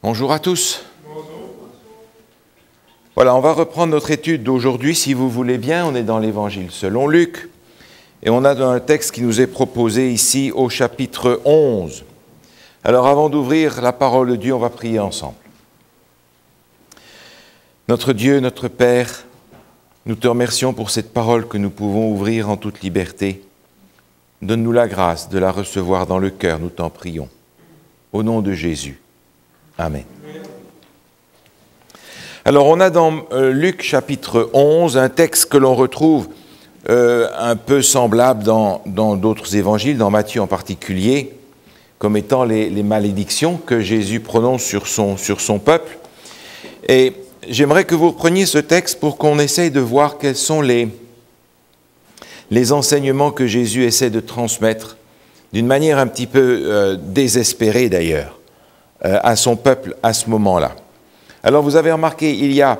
Bonjour à tous. Voilà, on va reprendre notre étude d'aujourd'hui, si vous voulez bien. On est dans l'Évangile selon Luc. Et on a dans un texte qui nous est proposé ici au chapitre 11. Alors avant d'ouvrir la parole de Dieu, on va prier ensemble. Notre Dieu, notre Père, nous te remercions pour cette parole que nous pouvons ouvrir en toute liberté. Donne-nous la grâce de la recevoir dans le cœur, nous t'en prions. Au nom de Jésus. Amen. Alors on a dans Luc chapitre 11 un texte que l'on retrouve un peu semblable dans d'autres évangiles, dans Matthieu en particulier, comme étant les malédictions que Jésus prononce sur son peuple. Et j'aimerais que vous repreniez ce texte pour qu'on essaye de voir quels sont les enseignements que Jésus essaie de transmettre, d'une manière un petit peu désespérée d'ailleurs, à son peuple à ce moment-là. Alors vous avez remarqué, il y a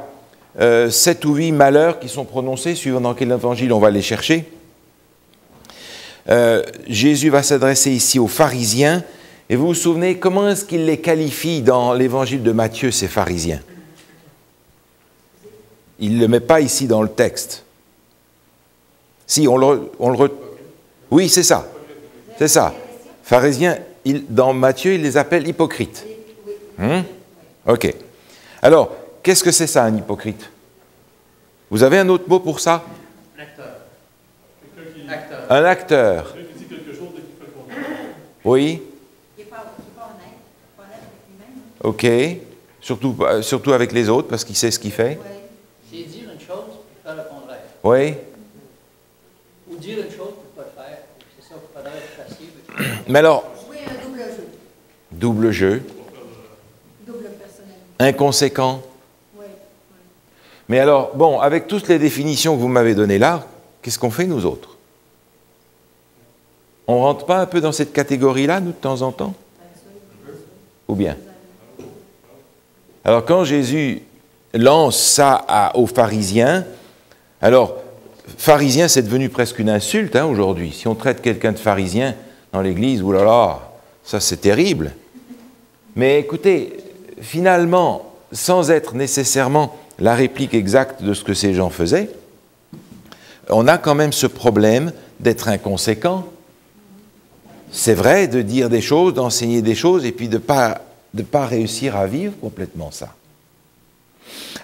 7 ou 8 malheurs qui sont prononcés, suivant dans quel évangile on va les chercher. Jésus va s'adresser ici aux pharisiens, et vous vous souvenez, comment est-ce qu'il les qualifie dans l'évangile de Matthieu, ces pharisiens? Il ne le met pas ici dans le texte. Si, oui, c'est ça. C'est ça. Pharisiens, dans Matthieu, il les appelle hypocrites. Ok. Alors, qu'est-ce que c'est ça, un hypocrite? Vous avez un autre mot pour ça? Acteur. Un acteur. Oui. Ok. Surtout avec les autres, parce qu'il sait ce qu'il fait. C'est dire une chose et faire le contraire. Oui. Ou dire une chose pour ne pas le faire. C'est ça, il faudrait être facile. Mais alors, jouer un double jeu. Double jeu. Double personnalité. Inconséquent. Oui. Mais alors, bon, avec toutes les définitions que vous m'avez données là, qu'est-ce qu'on fait nous autres? On ne rentre pas un peu dans cette catégorie-là, nous, de temps en temps? Ou bien? Alors, quand Jésus lance ça aux pharisiens, alors, pharisien, c'est devenu presque une insulte aujourd'hui. Si on traite quelqu'un de pharisien dans l'église, oulala, ça c'est terrible. Mais écoutez, finalement, sans être nécessairement la réplique exacte de ce que ces gens faisaient, on a quand même ce problème d'être inconséquent. C'est vrai de dire des choses, d'enseigner des choses, et puis de pas réussir à vivre complètement ça.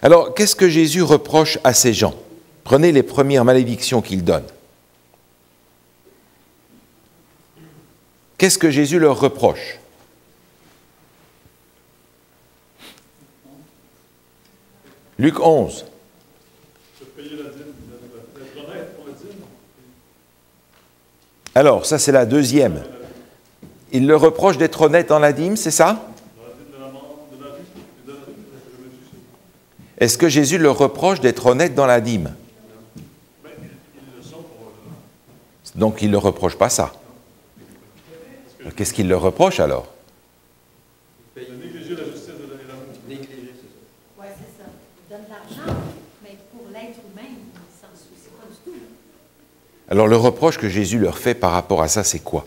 Alors, qu'est-ce que Jésus reproche à ces gens? Prenez les premières malédictions qu'il donne. Qu'est-ce que Jésus leur reproche? Luc 11. Alors, ça c'est la deuxième. Il leur reproche d'être honnête dans la dîme, c'est ça? Est-ce que Jésus leur reproche d'être honnête dans la dîme? Donc il ne leur reproche pas ça. Qu'est-ce qu'il leur reproche alors? Oui, c'est ça. Il donne de l'argent, mais pour l'être humain, il ne s'en soucie pas du tout. Alors le reproche que Jésus leur fait par rapport à ça, c'est quoi?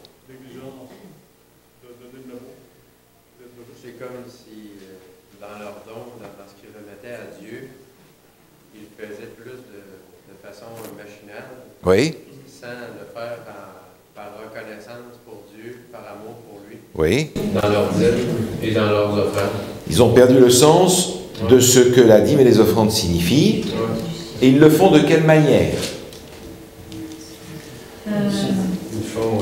C'est comme si, dans leur don, dans ce qu'ils remettaient à Dieu, ils faisaient plus de façon machinale, Oui, sans le faire par reconnaissance pour Dieu, par amour pour lui, oui. dans leurs dîmes et dans leurs offrandes. Ils ont perdu le sens de ce que la dîme et les offrandes signifient. Et ils le font de quelle manière? Ils font,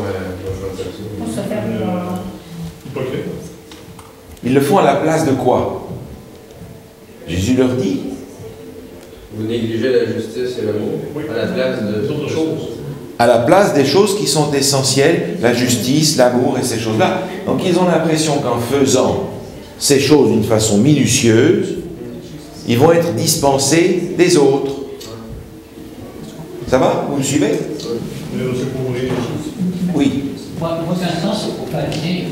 On se fait Ils le font à la place de quoi? Jésus leur dit. vous négligez la justice et l'amour à la place d'autres choses. À la place des choses qui sont essentielles, la justice, l'amour et ces choses-là. Donc ils ont l'impression qu'en faisant ces choses d'une façon minutieuse, ils vont être dispensés des autres. Ça va? Vous me suivez? Oui. Moi, dans un sens, pour faire bien,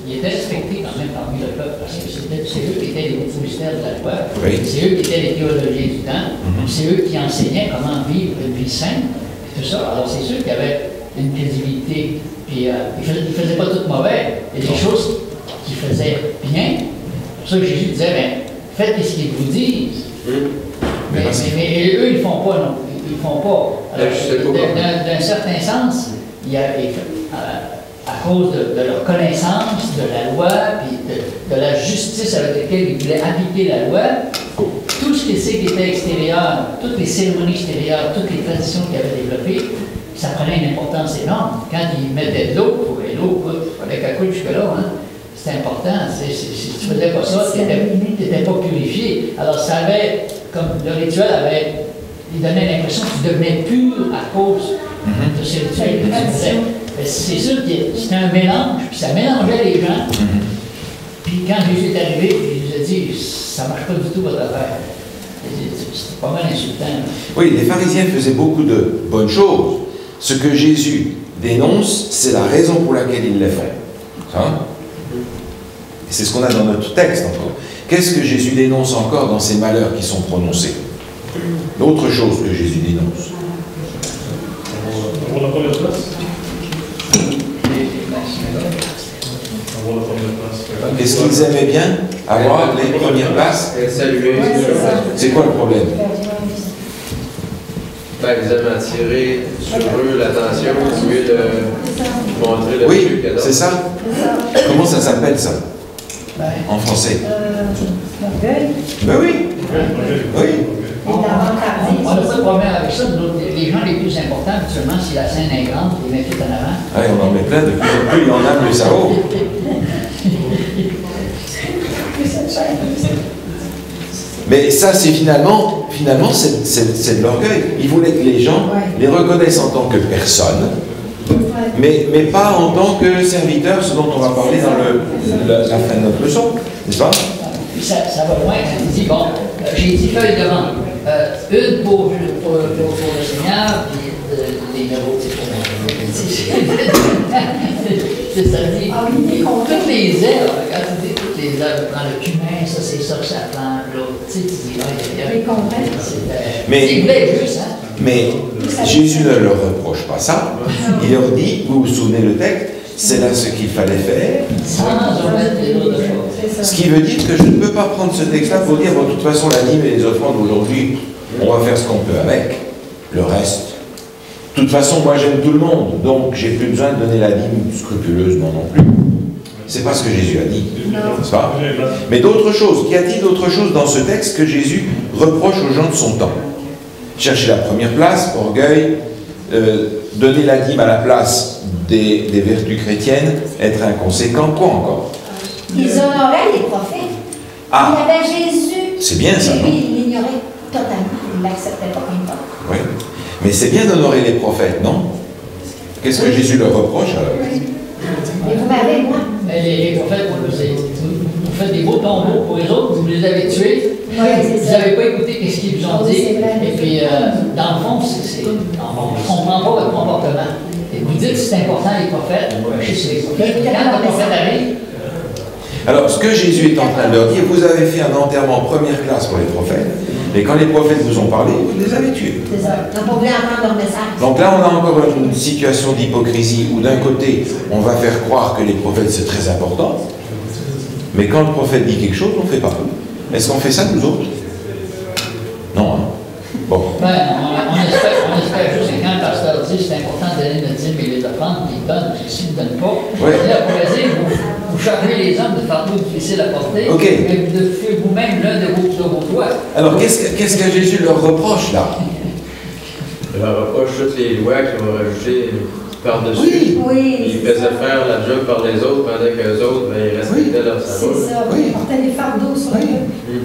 il était respecté quand même parmi le peuple, parce que c'est eux qui étaient les commissaires de la loi, Oui. c'est eux qui étaient les théologiens du temps, c'est eux qui enseignaient comment vivre une vie sainte, tout ça. Alors c'est sûr qu'il y avait une crédibilité, puis ils ne faisaient pas tout mauvais. Il y a des choses qu'ils faisaient bien, pour ça que Jésus disait, ben, faites ce qu'ils vous disent. Mais eux, ils ne font pas, non. Ils font pas. D'un certain sens, il y a, à cause de leur connaissance de la loi, puis de la justice avec laquelle ils voulaient appliquer la loi, tout ce qui était extérieur, toutes les cérémonies extérieures, toutes les traditions qu'ils avaient développées, ça prenait une importance énorme. Quand ils mettaient de l'eau, l'eau, il fallait qu'elle coule jusque-là, hein. C'était important. Si tu ne faisais pas ça, tu n'étais pas purifié. Alors, ça avait, comme le rituel avait, il donnait l'impression que tu devenais pur à cause de ce rituel que tu faisais. C'est sûr que c'était un mélange, puis ça mélangeait les gens. Puis quand Jésus est arrivé, il nous a dit, ça ne marche pas du tout votre affaire. C'était pas mal insultant. Oui, les pharisiens faisaient beaucoup de bonnes choses. Ce que Jésus dénonce, c'est la raison pour laquelle ils les font. Hein? C'est ce qu'on a dans notre texte encore. Qu'est-ce que Jésus dénonce encore dans ces malheurs qui sont prononcés? L'autre chose que Jésus dénonce. Avoir la première place. Avoir la première place. Qu'est-ce qu'ils aimaient bien? Avoir les premières places? Saluer. C'est quoi le problème? Ben, ils aiment attirer sur eux l'attention au lieu de montrer le Oui, truc. c'est ça. Comment ça s'appelle ça? En français? L'orgueil. Ben oui. Oui. Et l'avant-gardisme. On n'a pas de problème avec ça. Les gens les plus importants, habituellement, si la scène est grande, ils les mettent tout en avant. Ouais, on en met plein, de plus en plus, il y en a, plus ça haut. Mais ça, c'est finalement c'est de l'orgueil. Il voulait que les gens les reconnaissent en tant que personnes, mais pas en tant que serviteurs, ce dont on va parler dans la fin de notre leçon, n'est-ce pas? Puis ça va loin quand il dit, bon, j'ai 10 feuilles de vente. Une pour le Seigneur, puis les numéros, c'est pour moi. C'est ça, dit. Toutes les herbes, quand tu dis toutes les herbes, dans le cumin, ça c'est ça que ça plante, l'autre, tu sais, tu dis, il y a Les convaincre. c'est vrai, juste, hein? Mais Jésus ne leur reproche pas ça. Il leur dit, vous vous souvenez le texte, c'est là ce qu'il fallait faire. Sans omettre les autres choses. Ce qui veut dire que je ne peux pas prendre ce texte-là pour dire, bon, de toute façon, la dîme et les offrandes aujourd'hui, on va faire ce qu'on peut avec. Le reste. De toute façon, moi j'aime tout le monde, donc j'ai plus besoin de donner la dîme scrupuleusement non plus. C'est pas ce que Jésus a dit, n'est-ce pas? Mais d'autres choses. Qu'y a-t-il d'autre chose dans ce texte que Jésus reproche aux gens de son temps? Chercher la première place, orgueil, donner la dîme à la place des vertus chrétiennes, être inconséquent, quoi encore? Ils honoraient les prophètes. Ah. Il y avait Jésus. C'est bien ça, Et non? lui, il l'ignorait totalement. Il ne l'acceptait pas comme ça. Oui. Mais c'est bien d'honorer les prophètes, non? Qu'est-ce que Jésus leur reproche alors? Et vous m'avez, moi. Mais les prophètes, vous faites des beaux tombeaux pour les autres, vous les avez tués, Oui, vous c'est ça. n'avez pas écouté ce qu'ils vous ont Oui, dit. c'est vrai. Et puis, dans le fond, je ne comprends pas votre comportement. Et vous dites que c'est important les prophètes, je sais les prophètes, mais quand le prophète arrive, Alors, ce que Jésus est en train de leur dire, vous avez fait un enterrement première classe pour les prophètes, et quand les prophètes vous ont parlé, vous les avez tués. C'est ça. On n'a pas voulu entendre leur message. Donc là, on a encore une situation d'hypocrisie où d'un côté, on va faire croire que les prophètes c'est très important, mais quand le prophète dit quelque chose, on ne fait pas. Est-ce qu'on fait ça nous autres? Non, hein? Bon. ben, on espère juste que quand le pasteur dit c'est important de donner notre dîme et les offrandes, il donne, s'il ne donne pas, Ouais. là, pour dire, vous chargez les hommes de fardeaux difficiles à porter, Ok. mais vous devez vous-même l'un de vos doigts. Alors, qu'est-ce que Jésus leur reproche là? Il leur reproche toutes les lois qu'ils ont rajoutées par-dessus. Oui. Ils faisaient faire la job par les autres pendant que les autres, ben, ils respectaient leur sabbat. C'est ça. Oui. Ils portaient des fardeaux sur eux.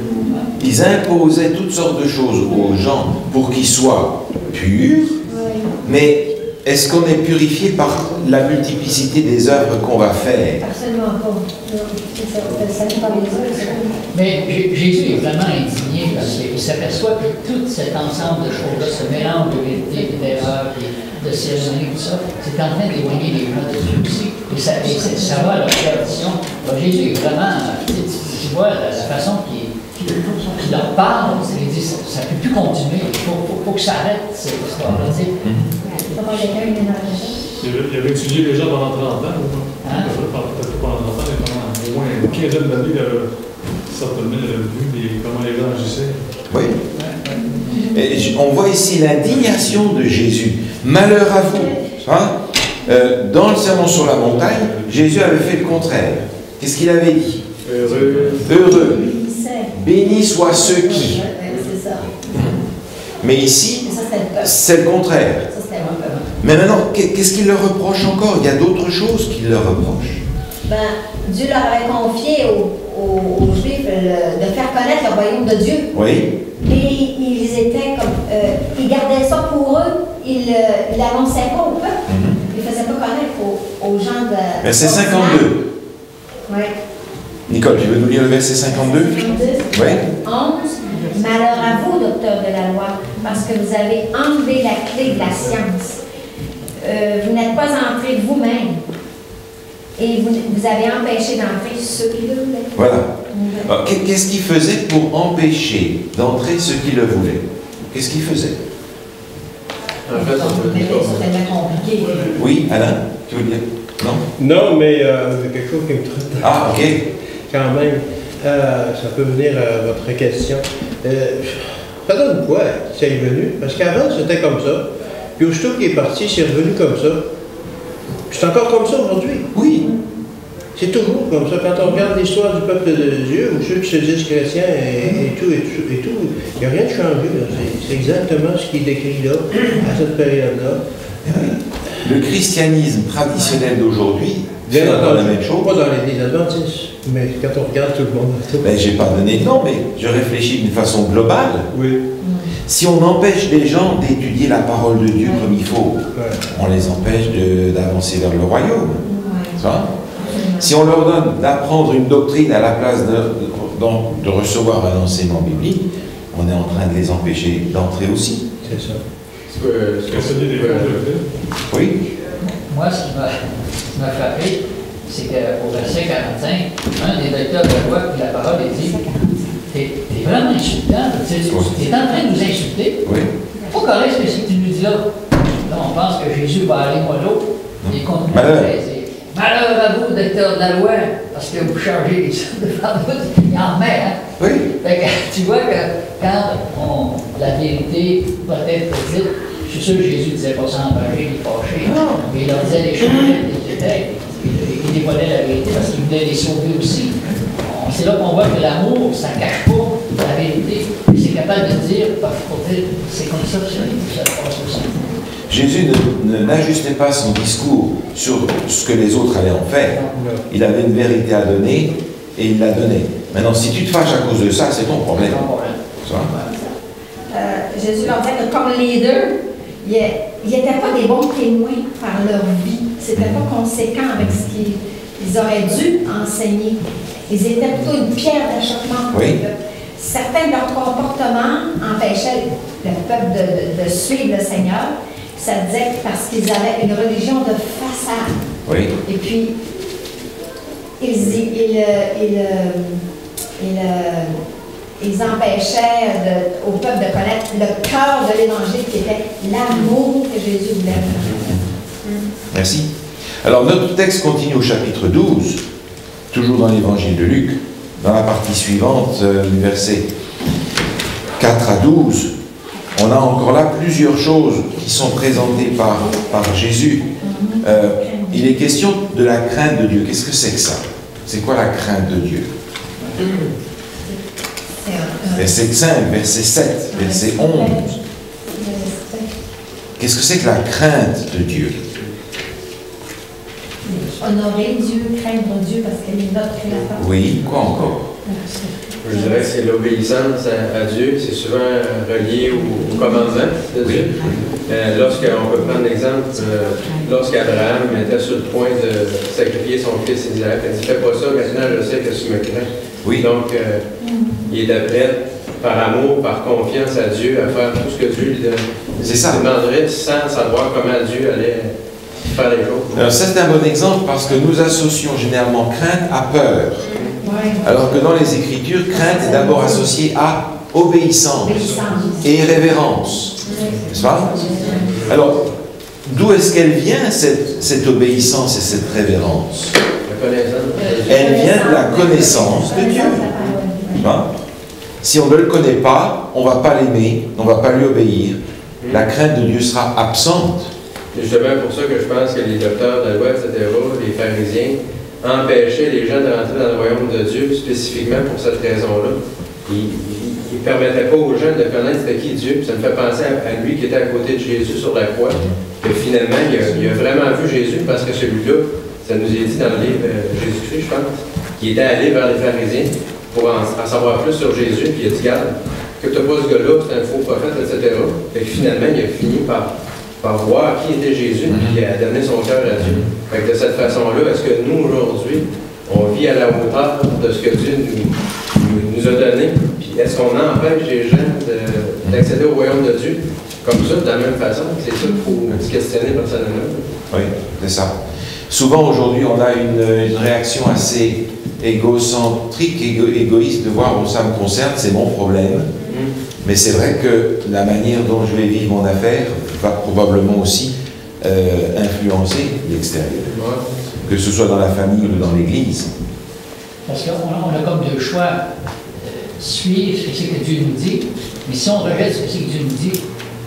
Ils imposaient toutes sortes de choses aux gens pour qu'ils soient purs, Oui. mais est-ce qu'on est purifié par la multiplicité des œuvres qu'on va faire? Absolument pas. Non. C'est ça. Ça n'est pas les autres. Mais Jésus est vraiment indigné parce qu'il s'aperçoit que tout cet ensemble de choses-là, ce mélange de vérité, d'erreur, de cérémonie, tout ça, c'est en train d'éloigner les gens de Dieu aussi. Et ça va à leur perdition. Donc Jésus est vraiment, tu vois, la façon qu'il leur parle, il dit ça ne peut plus continuer, il faut que ça arrête cette histoire-là. Tu sais. Comment quelqu'un est ménagé? Il avait étudié les gens pendant 30 ans, ou pas? Hein? Peut-être pas pendant 30 ans, mais pendant au moins une quinzaine d'années, il avait certainement, il a vu comment les gens agissaient. Oui. Et on voit ici l'indignation de Jésus. Malheur à vous. Hein? Dans le sermon sur la montagne, Jésus avait fait le contraire. Qu'est-ce qu'il avait dit? Heureux. Heureux. Bénis soient ceux qui. C'est ça. Mais ici, Ça, c'était le peuple. c'est le contraire. Ça, c'était mon peuple. Mais maintenant, qu'est-ce qu'il leur reproche encore? Il y a d'autres choses qu'il leur reproche. Ben, Dieu leur avait confié aux Juifs de faire connaître le royaume de Dieu. Oui. Et ils étaient comme. Ils gardaient ça pour eux, ils l'annonçaient pas au peuple. Ils ne faisaient pas connaître aux gens de. Verset 52. Oui. Nicole, tu veux nous lire le verset 52? Oui. 11. Malheur à vous, docteurs de la loi, parce que vous avez enlevé la clé de la science. Vous n'êtes pas entrés vous-même. Et vous avez empêché d'entrer ceux qui le voulaient. Voilà. Alors, qu'est-ce qu'il faisait pour empêcher d'entrer ceux qui le voulaient? Qu'est-ce qu'il faisait? En fait, on peut dire C'est tellement compliqué. Oui, Alain, tu veux dire? Non? Non, mais c'est quelque chose qui me trotte Ah, ok. quand même. Ça peut venir à votre question. Ça donne quoi, c'est venu? Parce qu'avant, c'était comme ça. Puis aussitôt qu'il est parti, c'est revenu comme ça. Puis c'est encore comme ça aujourd'hui. Oui. C'est toujours comme ça. Quand on regarde l'histoire du peuple de Dieu, ou ceux qui se disent chrétiens et tout, il n'y a rien de changé. C'est exactement ce qui est décrit là, à cette période-là. Le christianisme traditionnel d'aujourd'hui fait Bien encore la entendu, même chose. pas dans l'Église adventiste, mais quand on regarde tout le monde. Ben, j'ai pas donné de nom, mais je réfléchis d'une façon globale. Oui. Si on empêche les gens d'étudier la parole de Dieu comme il faut, on les empêche d'avancer vers le royaume. Ça va? Si on leur donne d'apprendre une doctrine à la place de recevoir un enseignement biblique, on est en train de les empêcher d'entrer aussi. C'est ça. Enseigner des bons de Oui. Moi, ce qui m'a frappé, c'est qu'au verset 45, un des docteurs de la loi, puis la parole est dit, t'es vraiment insultant, tu es en train de nous insulter. Oui. Pas correct ce que tu nous dis là. Là, on pense que Jésus va aller moi l'autre. Il continue Malheur. à dire, malheur à vous, docteur de la loi, parce que vous chargez les hommes de faire il en met, hein? Oui. Fait que, tu vois que quand la vérité peut être dite, je suis sûr que Jésus ne disait pas ça enragé, il est fâché. Mais il leur disait les choses qu'ils étaient. Il dévoilait la vérité parce qu'il voulait les sauver aussi. C'est là qu'on voit que l'amour, ça ne cache pas la vérité. C'est capable de dire, c'est comme ça que ça passe aussi. Jésus n'ajustait pas son discours sur ce que les autres allaient en faire. Il avait une vérité à donner et il la donnait. Maintenant, si tu te fâches à cause de ça, c'est ton problème. Ça va? Jésus leur disait que comme leader, ils n'étaient pas des bons témoins par leur vie. C'était pas conséquent avec ce qu'ils auraient dû enseigner. Ils étaient plutôt une pierre d'achoppement. Oui. Certains de leurs comportements empêchaient le peuple de suivre le Seigneur. Ça disait parce qu'ils avaient une religion de façade. Oui. Et puis, ils empêchaient au peuple de connaître le cœur de l'Évangile qui était l'amour que Jésus voulait faire. Merci. Alors, notre texte continue au chapitre 12, toujours dans l'Évangile de Luc, dans la partie suivante, versets 4 à 12. On a encore là plusieurs choses qui sont présentées par Jésus. Il est question de la crainte de Dieu. Qu'est-ce que c'est que ça? C'est quoi la crainte de Dieu? Verset 5, verset 7, verset 11. Qu'est-ce que c'est que la crainte de Dieu? Honorer Dieu, craindre Dieu parce qu'il est notre créateur. Oui, quoi encore? Je dirais que c'est l'obéissance à Dieu, c'est souvent relié au commandement de Dieu. Lorsqu'on peut prendre l'exemple, lorsqu'Abraham était sur le point de sacrifier son fils Isaac, il dit « Fais pas ça, maintenant je sais que tu me crains. » Oui. Donc, il était prêt, par amour, par confiance à Dieu, à faire tout ce que Dieu lui demanderait sans savoir comment Dieu allait faire les choses. Alors, ça, c'est un bon exemple parce que nous associons généralement crainte à peur. Alors que dans les Écritures, crainte est d'abord associée à obéissance et révérence. N'est-ce pas? Alors, d'où est-ce qu'elle vient, cette obéissance et cette révérence? La connaissance. Elle vient de la connaissance de Dieu. Hein? Si on ne le connaît pas, on ne va pas l'aimer, on ne va pas lui obéir. La crainte de Dieu sera absente. C'est justement pour ça que je pense que les docteurs de la loi, etc., les pharisiens, empêchaient les gens de rentrer dans le royaume de Dieu spécifiquement pour cette raison-là. Ils ne permettaient pas aux gens de connaître c'était qui Dieu. Ça me fait penser à lui qui était à côté de Jésus sur la croix, que finalement, il a vraiment vu Jésus parce que celui-là, ça nous est dit dans le livre Jésus-Christ, je pense, qui était allé vers les pharisiens pour en savoir plus sur Jésus, puis il a dit, regarde, que tu n'as pas ce gars-là, c'est un faux prophète, etc. Et finalement, il a fini par voir qui était Jésus, puis il a donné son cœur à Dieu. Fait que de cette façon-là, est-ce que nous, aujourd'hui, on vit à la hauteur de ce que Dieu nous a donné, puis est-ce qu'on empêche les gens d'accéder au royaume de Dieu comme ça, de la même façon? C'est ça qu'il faut se questionner personnellement. Oui, c'est ça. Souvent, aujourd'hui, on a une réaction assez égocentrique, égoïste de voir où ça me concerne, c'est mon problème. Mais c'est vrai que la manière dont je vais vivre mon affaire va probablement aussi influencer l'extérieur. Que ce soit dans la famille ou dans l'Église. Parce qu'on a comme deux choix. Suivre ce que Dieu nous dit, mais si on rejette ce que Dieu nous dit,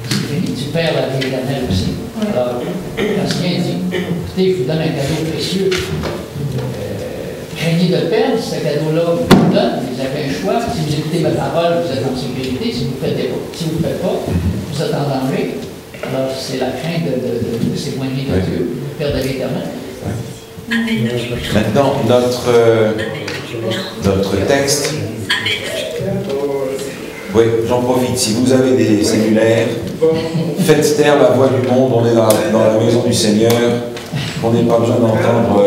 c'est fini, tu perds la vie éternelle aussi. Alors, quand c'est bien dit, écoutez, je vous donne un cadeau précieux. Craignez de perdre, ce cadeau-là vous donne, vous avez un choix. Si vous écoutez ma parole, vous êtes en sécurité. Si vous ne le faites pas, vous êtes en danger. Alors, c'est la crainte de s'éloigner de Dieu, de perdre la vie éternelle. Maintenant, notre texte. Oui, j'en profite. Si vous avez des cellulaires, faites taire la voix du monde. On est dans la maison du Seigneur. On n'a pas besoin d'entendre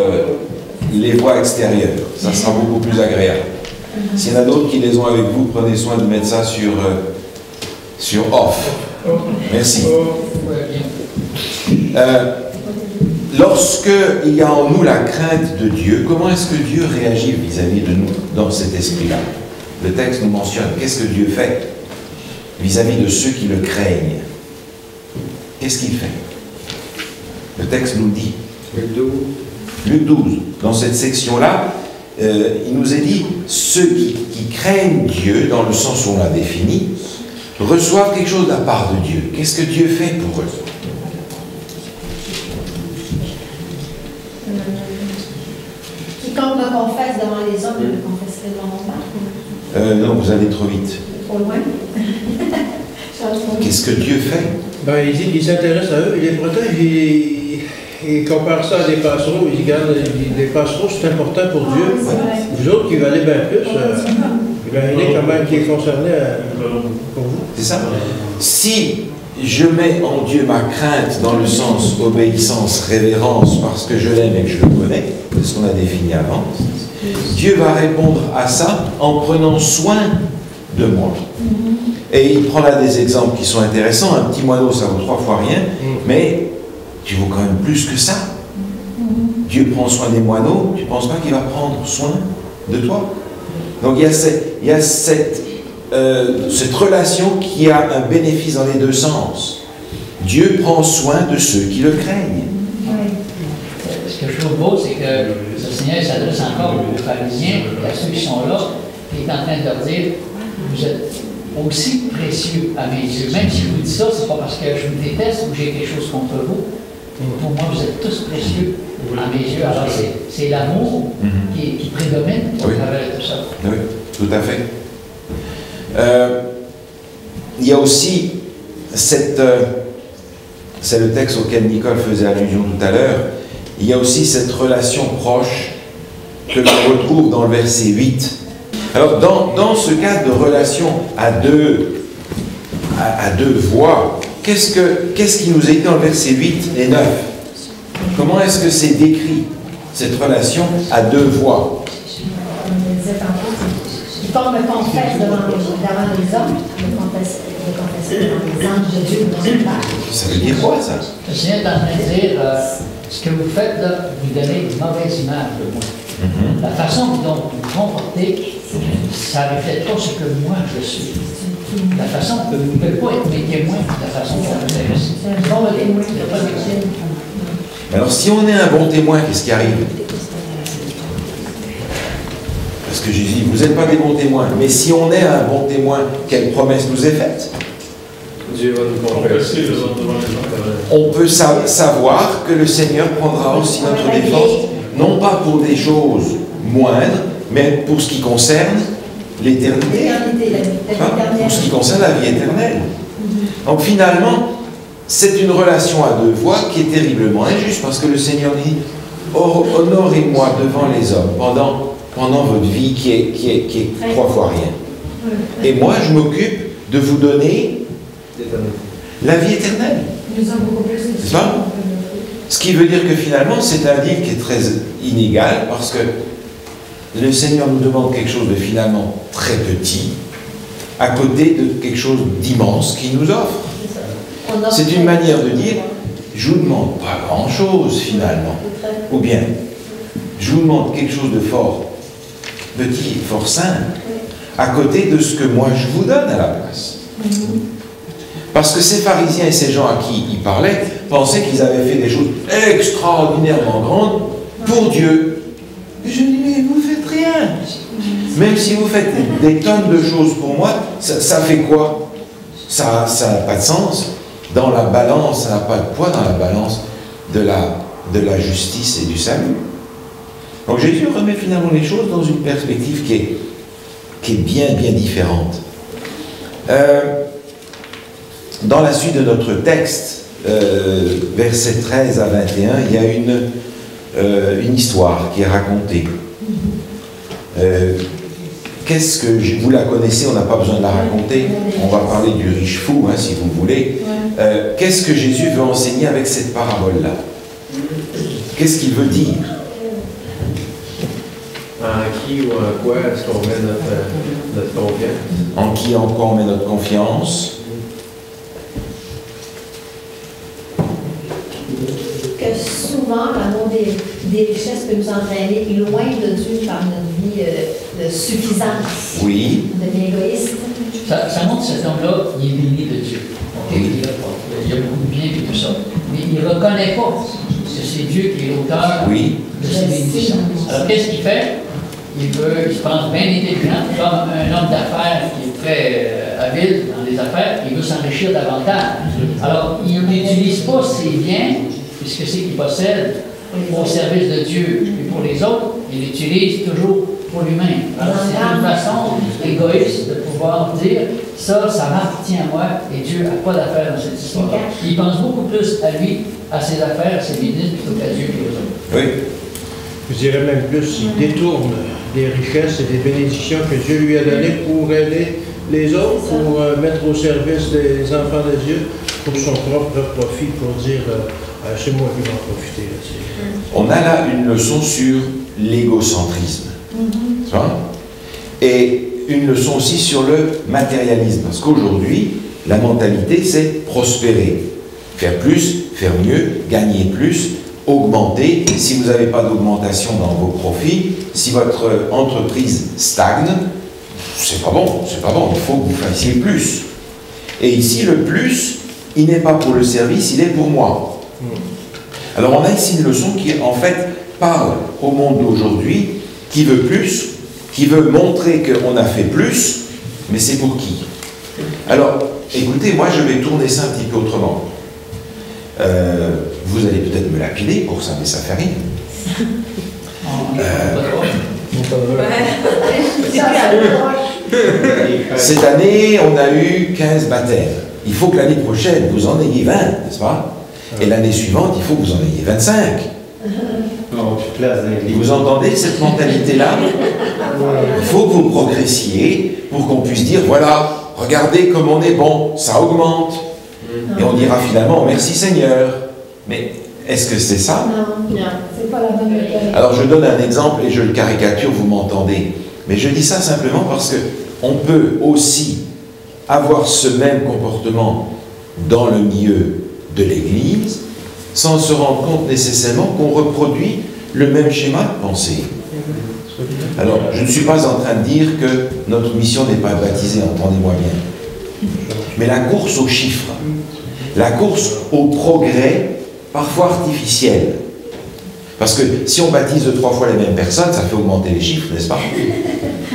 les voix extérieures. Ça sera beaucoup plus agréable. S'il y en a d'autres qui les ont avec vous, prenez soin de mettre ça sur off. Merci. Lorsque il y a en nous la crainte de Dieu, comment est-ce que Dieu réagit vis-à-vis de nous dans cet esprit-là? Le texte nous mentionne qu'est-ce que Dieu fait vis-à-vis de ceux qui le craignent. Qu'est-ce qu'il fait? Le texte nous dit. Luc 12. Dans cette section-là, il nous est dit ceux qui craignent Dieu, dans le sens où on l'a défini, reçoivent quelque chose de la part de Dieu. Qu'est-ce que Dieu fait pour eux? Quiconque me confesse devant les hommes, je le confesserai devant mon Père. Non, vous allez trop vite. Trop loin. Qu'est-ce que Dieu fait? Ben, il dit qu'il s'intéresse à eux, il les protège, il compare ça à des passereaux, il dit, regarde, les passereaux c'est important pour Dieu. Vous autres qui valez bien plus, imaginez quand même qui est concerné pour vous. C'est ça? Si je mets en Dieu ma crainte dans le sens obéissance, révérence, parce que je l'aime et que je le connais, c'est ce qu'on a défini avant, Dieu va répondre à ça en prenant soin de moi. Et il prend là des exemples qui sont intéressants. Un petit moineau, ça vaut 3 fois rien, mais tu vaux quand même plus que ça. Dieu prend soin des moineaux, tu ne penses pas qu'il va prendre soin de toi? Donc il y a cette relation qui a un bénéfice dans les deux sens. Dieu prend soin de ceux qui le craignent. Ce que je trouve beau, c'est que le Seigneur s'adresse encore aux pharisiens, à ceux qui sont là, et il est en train de leur dire, vous êtes aussi précieux à mes yeux. Même si je vous dis ça, c'est pas parce que je vous déteste ou j'ai quelque chose contre vous. Pour moi, vous êtes tous précieux à mes yeux. Alors, c'est l'amour qui prédomine au travers de tout ça. Oui, tout à fait. Il y a aussi c'est le texte auquel Nicole faisait allusion tout à l'heure, il y a aussi cette relation proche que l'on retrouve dans le verset 8. Alors, dans ce cas de relation à deux voix, qu'est-ce qui nous est dit dans le verset 8 et 9? Comment est-ce que c'est décrit, cette relation à deux voix? Quiconque me confesse devant les hommes, me confesse devant les anges de Dieu, devant le Père. Ça veut dire quoi, ça? Le Seigneur est en train de dire, ce que vous faites là, vous donnez une mauvaise image de moi. La façon dont vous vous comportez, ça ne reflète pas ce que moi je suis. La façon que vous ne pouvez pas être mes témoins, la façon dont vous êtes. C'est un bon témoin, il n'y a pas de. Alors, si on est un bon témoin, qu'est-ce qui arrive? Parce que Jésus dit, vous n'êtes pas des bons témoins. Mais si on est un bon témoin, quelle promesse nous est faite? Dieu va nous compenser. On peut savoir que le Seigneur prendra aussi notre défense, non pas pour des choses moindres, mais pour ce qui concerne l'éternité. Pour ce qui concerne la vie éternelle. Donc finalement, c'est une relation à deux voies qui est terriblement injuste, parce que le Seigneur dit, honorez-moi devant les hommes pendant votre vie qui est 3 fois rien. Et moi, je m'occupe de vous donner la vie éternelle. C'est ça? Ce qui veut dire que finalement, c'est un livre qui est très inégal, parce que le Seigneur nous demande quelque chose de finalement très petit, à côté de quelque chose d'immense qu'il nous offre. C'est une manière de dire, je ne vous demande pas grand-chose finalement. Ou bien, je vous demande quelque chose de fort petit, fort simple, à côté de ce que moi je vous donne à la place. Parce que ces pharisiens et ces gens à qui il parlait pensaient qu'ils avaient fait des choses extraordinairement grandes pour Dieu. Et je dis, mais vous faites rien. Même si vous faites des tonnes de choses pour moi, ça fait quoi? Ça n'a pas de sens. Dans la balance, ça n'a pas de poids dans la balance de la justice et du salut. Donc Jésus remet finalement les choses dans une perspective qui est bien, bien différente. Dans la suite de notre texte, versets 13 à 21, il y a une histoire qui est racontée. Qu'est-ce que vous la connaissez, on n'a pas besoin de la raconter. On va parler du riche fou, hein, si vous voulez. Qu'est-ce que Jésus veut enseigner avec cette parabole-là? Qu'est-ce qu'il veut dire? En qui ou en quoi est-ce qu'on met notre confiance? En qui, en quoi on met notre confiance? Que souvent, l'amour des richesses peut nous entraîner loin de Dieu par notre vie de suffisance. Oui. On devient égoïste. Ça montre que cet homme-là, il est béni de Dieu. Okay? Il a beaucoup de bien et tout ça. Mais il ne reconnaît pas que c'est Dieu qui est l'auteur de ses bénédictions. Alors qu'est-ce qu'il fait? Il se pense bien intelligent, comme un homme d'affaires qui est très habile dans les affaires, il veut s'enrichir davantage. Alors, il n'utilise pas ses biens, puisque c'est qu'il possède, au service de Dieu et pour les autres, il l'utilise toujours pour lui-même. Alors, c'est une façon égoïste de pouvoir dire, ça m'appartient à moi, et Dieu n'a pas d'affaires dans cette histoire-là. Il pense beaucoup plus à lui, à ses affaires, à ses business, plutôt qu'à Dieu et aux autres. Oui. Je dirais même plus, il détourne des richesses et des bénédictions que Dieu lui a données pour aider les autres, pour mettre au service des enfants de Dieu, pour son propre profit, pour dire c'est moi qui vais en profiter. On a là une leçon sur l'égocentrisme. Et une leçon aussi sur le matérialisme. Parce qu'aujourd'hui, la mentalité, c'est prospérer. Faire plus, faire mieux, gagner plus, augmenter. Si vous n'avez pas d'augmentation dans vos profits, si votre entreprise stagne, c'est pas bon, il faut que vous fassiez plus. Et ici, le plus, il n'est pas pour le service, il est pour moi. Alors on a ici une leçon qui, en fait, parle au monde d'aujourd'hui, qui veut plus, qui veut montrer qu'on a fait plus, mais c'est pour qui? Alors, écoutez, moi je vais tourner ça un petit peu autrement. Vous allez peut-être me lapider pour ça, mais ça fait rien. Cette année, on a eu 15 baptêmes. Il faut que l'année prochaine, vous en ayez 20, n'est-ce pas? Et l'année suivante, il faut que vous en ayez 25. Vous entendez cette mentalité-là? Il faut que vous progressiez pour qu'on puisse dire, voilà, regardez comme on est bon, ça augmente. Et on dira finalement, merci Seigneur. Mais est-ce que c'est ça? Non, c'est pas la bonne méthode. Alors je donne un exemple et je le caricature, vous m'entendez. Mais je dis ça simplement parce qu'on peut aussi avoir ce même comportement dans le milieu de l'Église sans se rendre compte nécessairement qu'on reproduit le même schéma de pensée. Alors, je ne suis pas en train de dire que notre mission n'est pas baptisée, entendez-moi bien. Mais la course aux chiffres, la course au progrès, parfois artificiel. Parce que si on baptise 3 fois les mêmes personnes, ça fait augmenter les chiffres, n'est-ce pas?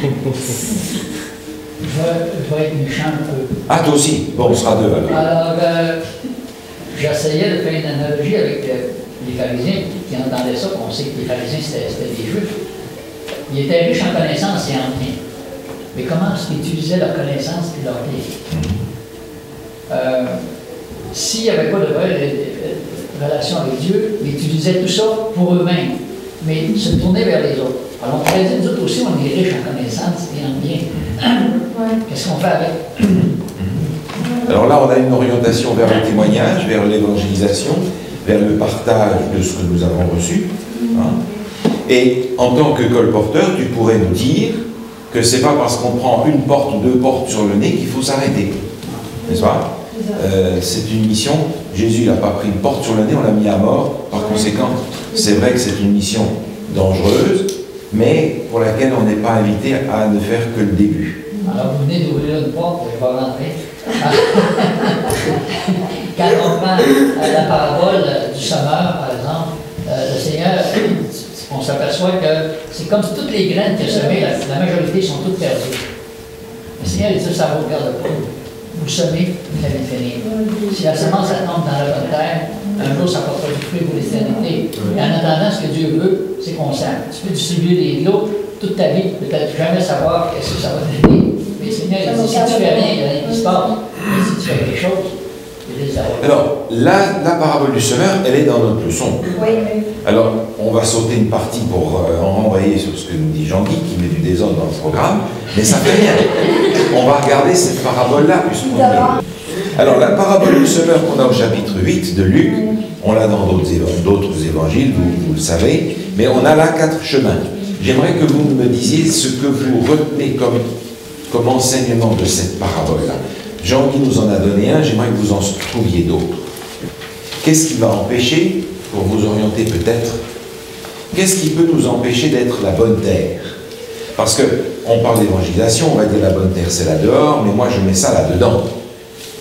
Je vais être méchant un peu. Ah, toi aussi? Bon, on sera 2 alors. Alors, j'essayais de faire une analogie avec les pharisiens qui entendaient ça, qu'on sait que les pharisiens c'était des juifs. Ils étaient riches en connaissances et en bien. Mais comment est-ce qu'ils utilisaient leur connaissance et leur bien? S'il n'y avait pas de vraie relation avec Dieu, ils utilisaient tout ça pour eux-mêmes, mais se tournaient vers les autres. Alors on pourrait dire, nous autres aussi, on est riches en connaissances et en bien. Qu'est-ce qu'on fait avec? Alors là, on a une orientation vers le témoignage, vers l'évangélisation, vers le partage de ce que nous avons reçu. Hein. Et en tant que colporteur, tu pourrais nous dire que c'est pas parce qu'on prend une porte ou 2 portes sur le nez qu'il faut s'arrêter. N'est-ce pas? C'est une mission. Jésus n'a pas pris une porte sur le nez, on l'a mis à mort. Par conséquent, c'est vrai que c'est une mission dangereuse, mais pour laquelle on n'est pas invité à ne faire que le début. Alors vous venez d'ouvrir une porte, je vais rentrer. Quand on prend la parabole du semeur, par exemple, le Seigneur, on s'aperçoit que c'est comme si toutes les graines qu'il a semées, la majorité sont toutes perdues. Le Seigneur dit ça vaut le garde-pas. Vous semez, vous allez finir. Si la semence elle tombe dans la bonne terre, un jour ça portera du fruit pour l'éternité. Et en attendant, ce que Dieu veut, c'est qu'on sème. Tu peux distribuer des lots toute ta vie, peut-être jamais savoir qu'est-ce que ça va donner. Mais le Seigneur, il dit, si tu fais rien, il n'y a rien qui se passe. Mais si tu fais quelque chose, il est savoir. Alors, la parabole du semeur, elle est dans notre leçon. Oui. Alors, on va sauter une partie pour en renvoyer sur ce que nous dit Jean-Guy, qui met du désordre dans le programme, mais ça fait rien. On va regarder cette parabole-là, puisqu'on est. Alors, la parabole du semeur qu'on a au chapitre 8 de Luc, on l'a dans d'autres évangiles, vous le savez, mais on a là 4 chemins. J'aimerais que vous me disiez ce que vous retenez comme enseignement de cette parabole-là. Jean-Guy nous en a donné un, j'aimerais que vous en trouviez d'autres. Qu'est-ce qui va empêcher, pour vous orienter peut-être, qu'est-ce qui peut nous empêcher d'être la bonne terre? Parce qu'on parle d'évangélisation, on va dire la bonne terre c'est là dehors, mais moi je mets ça là-dedans.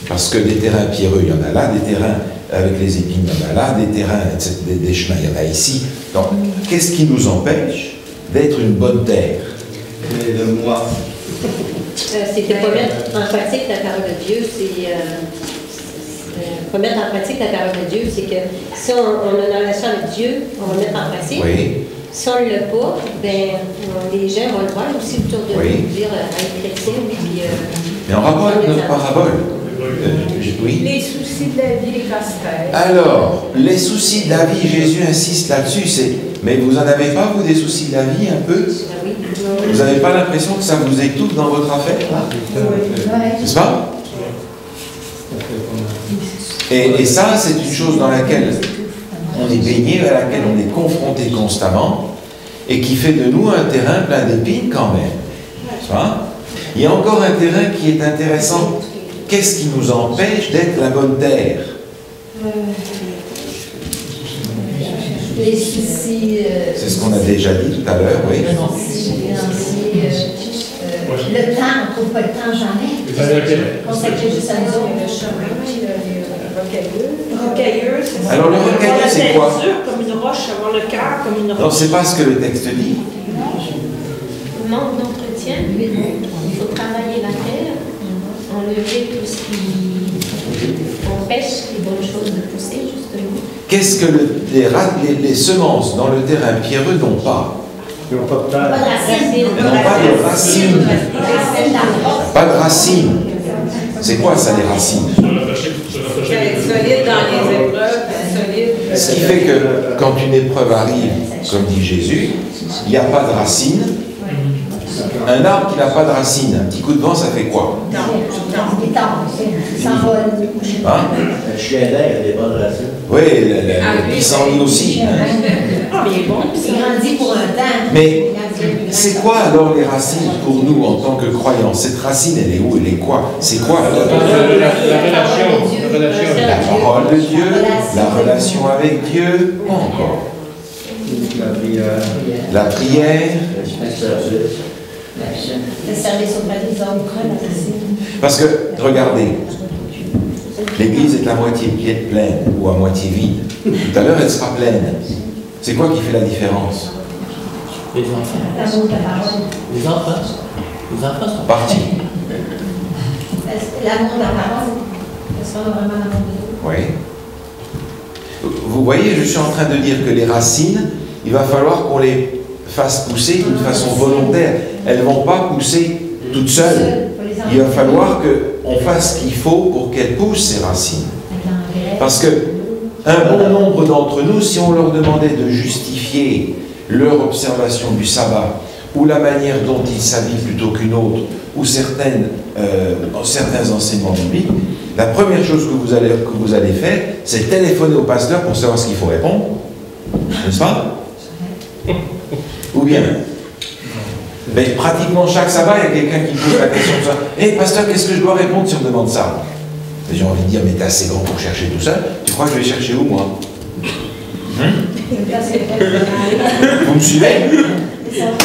Parce que des terrains pierreux, il y en a là, des terrains avec les épines, il y en a là, des terrains, des chemins, il y en a ici. Donc, qu'est-ce qui nous empêche d'être une bonne terre? Le moi. C'est de pas mettre en pratique la parole de Dieu, pas mettre en pratique la parole de Dieu, c'est que si on a une relation avec Dieu, on va le mettre en pratique. Oui. Si on ne l'a pas, ben, les gens vont le voir aussi autour de nous, dire être chrétien, oui, puis... Mais en rapport avec notre parabole, oui. Les soucis de la vie, les casse-têtes. Alors, les soucis de la vie, Jésus insiste là-dessus, mais vous n'en avez pas, vous, des soucis de la vie, un peu? Oui. Vous n'avez pas l'impression que ça vous étouffe dans votre affaire? N'est-ce pas? Et ça, c'est une chose dans laquelle on est baigné, à laquelle on est confronté constamment, et qui fait de nous un terrain plein d'épines quand même. N'est-ce pas? Il y a encore un terrain qui est intéressant. Qu'est-ce qui nous empêche d'être la bonne terre? Les soucis. C'est ce qu'on a déjà dit tout à l'heure, oui. Le temps, on ne trouve pas le temps jamais. Consacrer juste à nous autres. Le chemin, le rocailleux. Alors le rocailleux, c'est quoi? Comme une roche, avoir le cœur comme une roche. Non, c'est pas ce que le texte dit. Manque d'entretien, il faut travailler la terre, enlever tout ce qui empêche les bonnes choses de pousser, justement. Qu'est-ce que les semences dans le terrain pierreux n'ont pas? Ils n'ont pas de terre. Pas de racines. Elles n'ont pas de racines. Pas de racines. C'est quoi ça, les racines? Solide dans les épreuves, solide. Ce qui fait que quand une épreuve arrive, comme dit Jésus, il n'y a pas de racines. Un arbre qui n'a pas de racines, un petit coup de vent, ça fait quoi? Il s'envole. Hein? Un chien d'air a des bonnes racines. Oui, le pissenlit aussi. Hein? Il grandit pour un temps. Mais c'est quoi alors les racines pour nous en tant que croyants? Cette racine, elle est où? Elle est quoi? C'est quoi alors? La parole de Dieu, la relation avec Dieu, pas encore. La prière. Le service auprès des hommes. Parce que, regardez, l'Église est à moitié pleine ou à moitié vide. Tout à l'heure, elle sera pleine. C'est quoi qui fait la différence? Les enfants. L'amour de la parole. Les enfants. Les enfants sont Parti. L'amour de la parole. Est-ce qu'on a vraiment l'amour de Dieu? Oui. Vous voyez, je suis en train de dire que les racines, il va falloir qu'on les fasse pousser d'une façon volontaire. Elles ne vont pas pousser toutes seules. Il va falloir qu'on fasse ce qu'il faut pour qu'elles poussent ces racines. Parce que un bon nombre d'entre nous, si on leur demandait de justifier leur observation du sabbat, ou la manière dont ils s'habillent plutôt qu'une autre, ou certains enseignements bibliques, la première chose que vous allez faire, c'est téléphoner au pasteur pour savoir ce qu'il faut répondre. N'est-ce pas? Ou bien, ben, pratiquement chaque sabbat, il y a quelqu'un qui pose la question de ça. Hé, pasteur, qu'est-ce que je dois répondre si on me demande ça? J'ai envie de dire, mais t'es assez grand pour chercher tout ça. Tu crois que je vais chercher où, moi? Vous me suivez?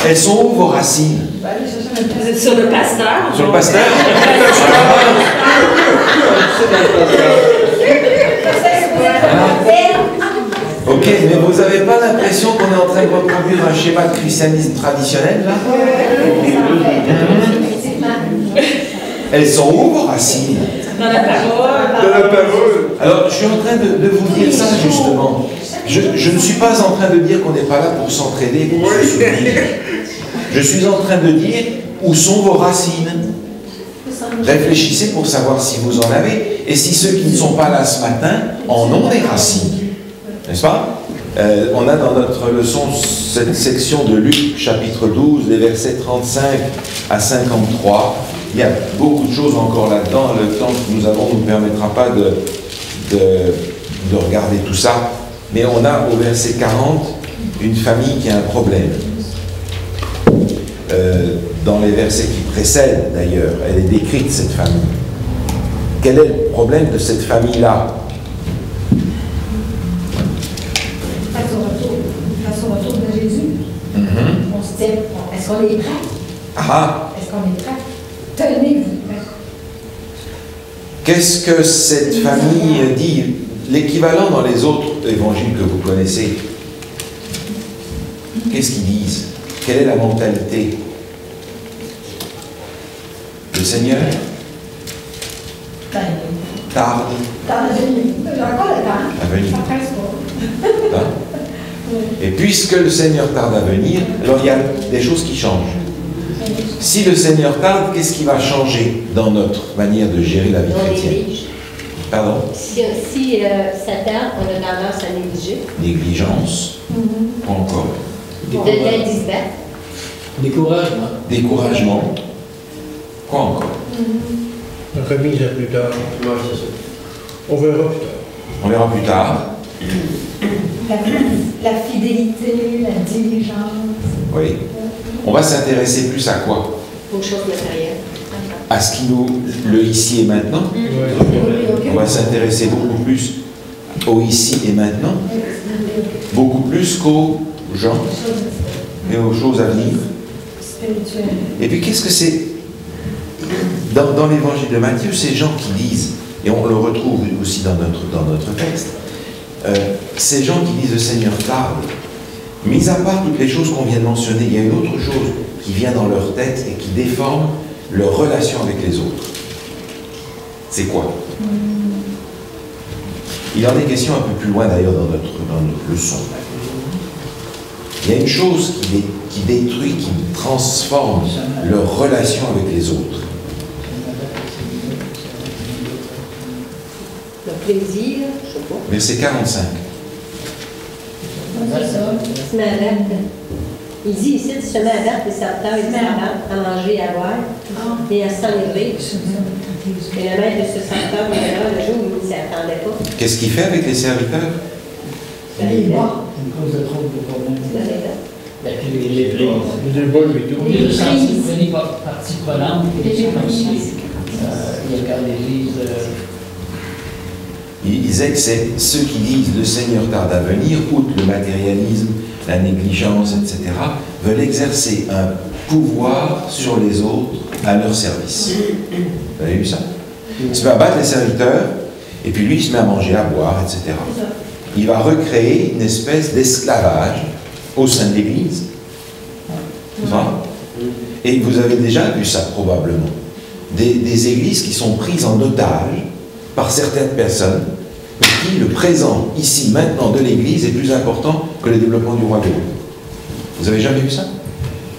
Elles sont où vos racines? Sur le pasteur. Sur le pasteur? Ok, mais vous n'avez pas l'impression qu'on est en train de reproduire un schéma de christianisme traditionnel, là? Elles sont où vos racines? Dans la parole. De la parole. Alors, je suis en train de vous dire ça, justement. Je ne suis pas en train de dire qu'on n'est pas là pour s'entraider, pour se soutenir. Je suis en train de dire où sont vos racines. Réfléchissez pour savoir si vous en avez, et si ceux qui ne sont pas là ce matin en ont des racines. N'est-ce pas? On a dans notre leçon cette section de Luc, chapitre 12, les versets 35 à 53. Il y a beaucoup de choses encore là-dedans. Le temps que nous avons ne nous permettra pas de regarder tout ça. Mais on a au verset 40 une famille qui a un problème. Dans les versets qui précèdent, d'ailleurs, elle est décrite, cette famille. Quel est le problème de cette famille-là? Face au retour de Jésus, on se dit, est-ce qu'on est prêt? Ah! Est-ce qu'on est prêt? Tenez-vous prêt. Qu'est-ce que cette famille dit? L'équivalent dans les autres évangiles que vous connaissez. Qu'est-ce qu'ils disent? Quelle est la mentalité? Le Seigneur tarde Dans la venue. Encore le temps. à venir. Ça presse pas. Hein? Et puisque le Seigneur tarde à venir, alors il y a des choses qui changent. Si le Seigneur tarde, qu'est-ce qui va changer dans notre manière de gérer la vie chrétienne? Pardon? Si ça tarde, on a tendance à négliger. Négligence. Quoi encore? De l'indisbat. Découragement. Découragement. Quoi encore? Remise à plus tard. Moi, c'est ça. On verra plus tard. On verra plus tard. La fidélité, la diligence. Oui. On va s'intéresser plus à quoi? Aux choses matérielles. À ce qui nous... le ici et maintenant. On va s'intéresser beaucoup plus au ici et maintenant. Beaucoup plus qu'aux gens et aux choses à venir. Et puis qu'est-ce que c'est? Dans l'évangile de Matthieu, ces gens qui disent, et on le retrouve aussi dans notre texte, ces gens qui disent le Seigneur tarde, mis à part toutes les choses qu'on vient de mentionner, il y a une autre chose qui vient dans leur tête et qui déforme leur relation avec les autres. C'est quoi? Il en est question un peu plus loin d'ailleurs dans notre leçon. Il y a une chose qui détruit, qui transforme leur relation avec les autres. Le plaisir, je sais pas. Verset 45. Se met à date. Il dit ici, se met à date les serviteurs et les servantes à manger et à boire et à s'enlever. Et le maître de ce serviteur viendra le jour où il ne s'y attendait pas. Qu'est-ce qu'il fait avec les serviteurs? C'est la vie. Une cause de trop de problèmes. C'est la vie. Les prises. Du bol et tout. Les sentis prenez partie prenante, et les gens aussi. Il regarde l'Église. Il disait que c'est ceux qui disent le Seigneur tarde à venir, outre le matérialisme, la négligence, etc., veulent exercer un pouvoir sur les autres à leur service. Vous avez vu ça? Il se met à battre les serviteurs, et puis lui, il se met à manger, à boire, etc. il va recréer une espèce d'esclavage au sein de l'Église. C'est ça? Et vous avez déjà vu ça probablement. Des églises qui sont prises en otage par certaines personnes, pour qui le présent, ici, maintenant, de l'Église est plus important que le développement du royaume. Vous avez jamais vu ça?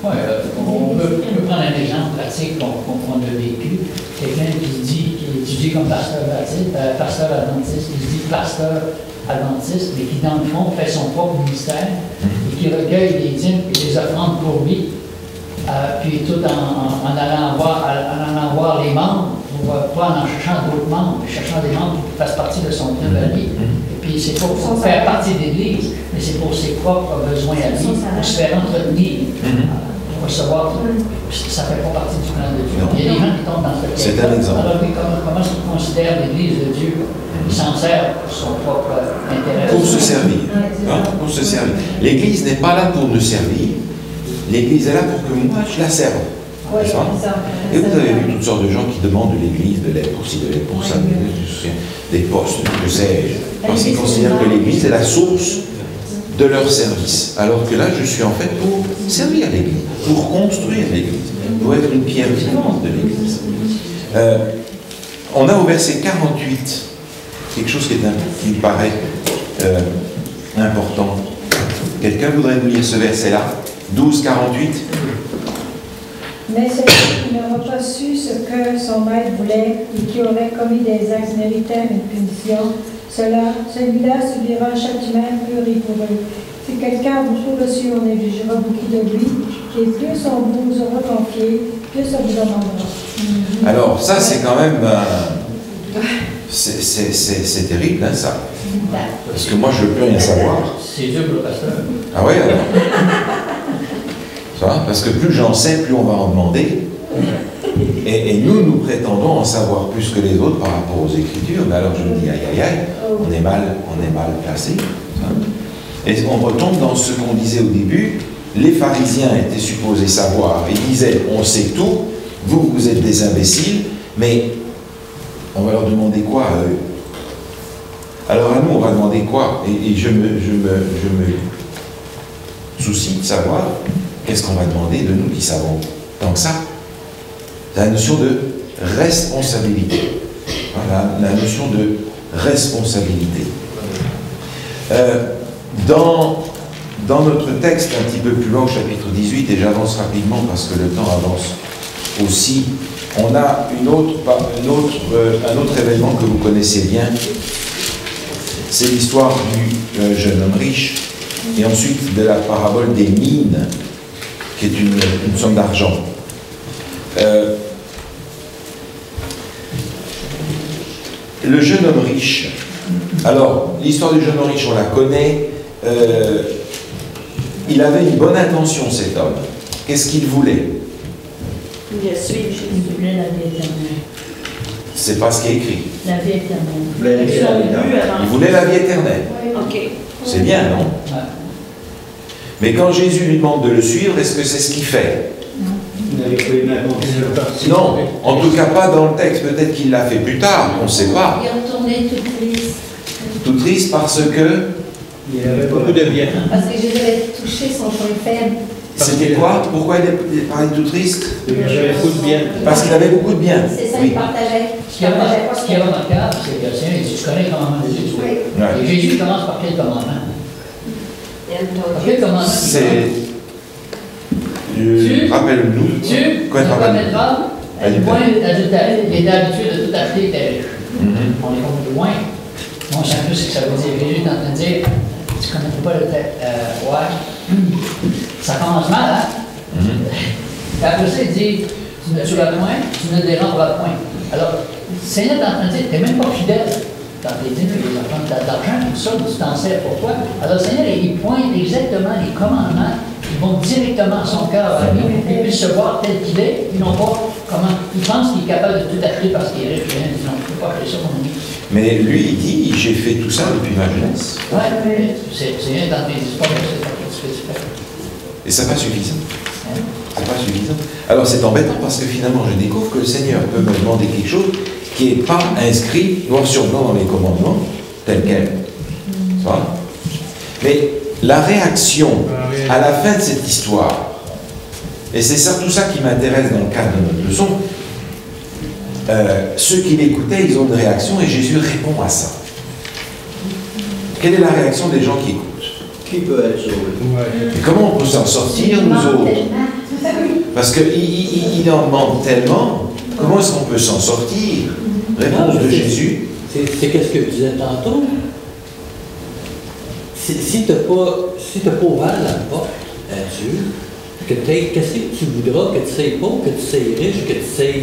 Oui, on peut prendre un exemple pratique qu'on a vécu. Quelqu'un qui étudie comme pasteur adventiste, qui se dit pasteur adventiste, mais qui dans le fond fait son propre ministère et qui recueille les dîmes et les offrandes pour lui, puis tout en allant voir les membres, pas en cherchant d'autres membres, mais cherchant des membres qui fassent partie de son club à lui. Et puis c'est pour faire partie de l'Église, mais c'est pour ses propres besoins à lui, pour se faire entretenir. Recevoir, ça ne fait pas partie du plan de Dieu. Il y a des gens qui tombent dans cette C'est un exemple. Alors, comment se considère l'Église de Dieu? Il s'en sert pour son propre intérêt. Pour se servir. Hein? Pour se servir. L'Église n'est pas là pour nous servir. L'Église est là pour que moi, je la serve. Oui, c'est ça? Et vous avez vu toutes sortes de gens qui demandent de l'Église de l'aide pour ci, de l'aide pour ça, des postes, que sais-je. Parce qu'ils considèrent que l'Église est la source de leur service. Alors que là, je suis en fait pour servir l'Église, pour construire l'Église, pour être une pierre vivante de l'Église. On a au verset 48 quelque chose qui me paraît important. Quelqu'un voudrait nous lire ce verset-là? 12, 48. Mais celui qui n'aura pas su ce que son maître voulait et qui aurait commis des actes méritant une punition, celui-là subira un châtiment plus rigoureux. Si quelqu'un vous trop reçu, on exigera beaucoup de lui, et plus on vous aura confié, plus on vous demandera. Alors, ça, c'est quand même... c'est terrible, hein, ça. Parce que moi, je ne veux plus rien savoir. C'est dur pour le pasteur. Ah ouais, alors. Ça, parce que plus j'en sais, plus on va en demander. Et nous prétendons en savoir plus que les autres par rapport aux Écritures. Mais alors je me dis, aïe, aïe, aïe, on est mal placé. Et on retombe dans ce qu'on disait au début. Les pharisiens étaient supposés savoir. Ils disaient, on sait tout, vous êtes des imbéciles, mais on va leur demander quoi à eux? Alors à nous, on va demander quoi? Et je me soucie de savoir qu'est-ce qu'on va demander de nous qui savons tant que ça. La notion de responsabilité. Voilà, la notion de responsabilité. Dans notre texte, un petit peu plus loin, au chapitre 18, et j'avance rapidement parce que le temps avance aussi, on a un autre événement que vous connaissez bien. C'est l'histoire du jeune homme riche, et ensuite de la parabole des mines, qui est une somme d'argent. Le jeune homme riche. Alors, l'histoire du jeune homme riche, on la connaît. Il avait une bonne intention, cet homme. Qu'est-ce qu'il voulait? Il voulait suivre Jésus. Il voulait la vie éternelle. C'est pas ce qui est écrit. La vie éternelle. Il voulait la vie éternelle. Ok. C'est bien, non? Mais quand Jésus lui demande de le suivre, est-ce que c'est ce qu'il fait? Non, en tout cas pas dans le texte. Peut-être qu'il l'a fait plus tard, on ne sait pas. Il est retourné tout triste. Tout triste parce que... Il avait beaucoup de biens. Parce que Jésus avait touché son point faible. C'était quoi? Pourquoi il parlait tout triste? Il avait beaucoup de biens. Parce qu'il avait beaucoup de biens. C'est ça, Oui. il partageait. Ce qui est remarquable, c'est que le Seigneur dit, tu connais le commandement de Jésus. Oui. Et Jésus commence par quel commandement? Par quel commandement? C'est... Rappelle-nous. Tu Quoi, ne rappelle-nous? commettras point d'adultère et d'habitude de tout acheter tes riches. On est beaucoup plus loin. Moi, je sais un peu ce que ça veut dire. Jésus est en train de dire, tu ne connais pas le texte. Ouais. Ça commence mal, hein? Et après ça, il dit, tu ne tueras point, tu ne dérangeras point. Alors, le Seigneur est en train de dire, tu n'es même pas fidèle dans tes dîmes, les offrandes d'argent, tout ça, tu t'en sers pour toi. Alors, le Seigneur, il pointe exactement les commandements qui vont directement à son cœur, à lui, pour qu'il puisse se voir tel qu'il est, et non pas comment il pense qu'il est capable de tout acheter parce qu'il est riche. Il dit, non, je ne peux pas acheter ça, mon ami. Mais lui, il dit, j'ai fait tout ça depuis ma jeunesse. Ouais, c'est bien dans tes histoires, c'est ce que tu fais. Et ça n'est pas suffisant. C'est pas suffisant. Alors c'est embêtant parce que finalement je découvre que le Seigneur peut me demander quelque chose qui n'est pas inscrit noir sur blanc dans les commandements, tel quel. Mais la réaction à la fin de cette histoire, et c'est tout ça qui m'intéresse dans le cadre de notre leçon, ceux qui l'écoutaient, ils ont une réaction et Jésus répond à ça. Quelle est la réaction des gens qui écoutent? Qui peut être sauvé? Et comment on peut s'en sortir, nous autres? Parce qu'il en demande tellement. Comment est-ce qu'on peut s'en sortir? Réponse de Jésus. C'est qu'est-ce que je disais tantôt. Si tu n'as pas ouvert la porte à Dieu, qu'est-ce que tu voudras, que tu sois pauvre, que tu sois riche, que tu sois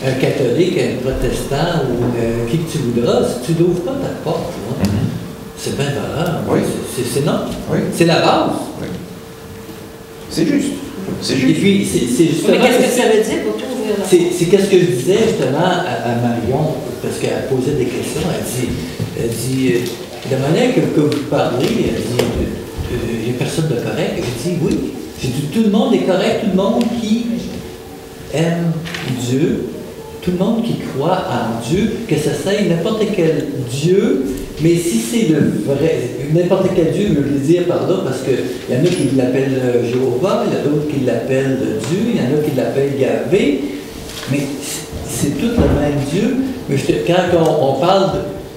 un catholique, un protestant ou qui que tu voudras, si tu n'ouvres pas ta porte, c'est bien valeur. Oui. C'est non. Oui. C'est la base. Oui. C'est juste. C'est juste. Et puis, c'est justement. Mais qu'est-ce que ça veut dire pour toi ouvrir la porte? C'est qu'est-ce que je disais justement à Marion, parce qu'elle posait des questions. Elle dit de la manière que vous parlez, elle dit il n'y a personne de correct. Je dis oui. J'ai dit tout le monde est correct, tout le monde qui aime Dieu, tout le monde qui croit en Dieu, que ça soit n'importe quel Dieu, mais si c'est le vrai, n'importe quel Dieu veut le dire par là, parce qu'il y en a qui l'appellent Jéhovah, il y en a d'autres qui l'appellent Dieu, il y en a qui l'appellent Yahvé, mais c'est tout le même Dieu. Mais quand on parle,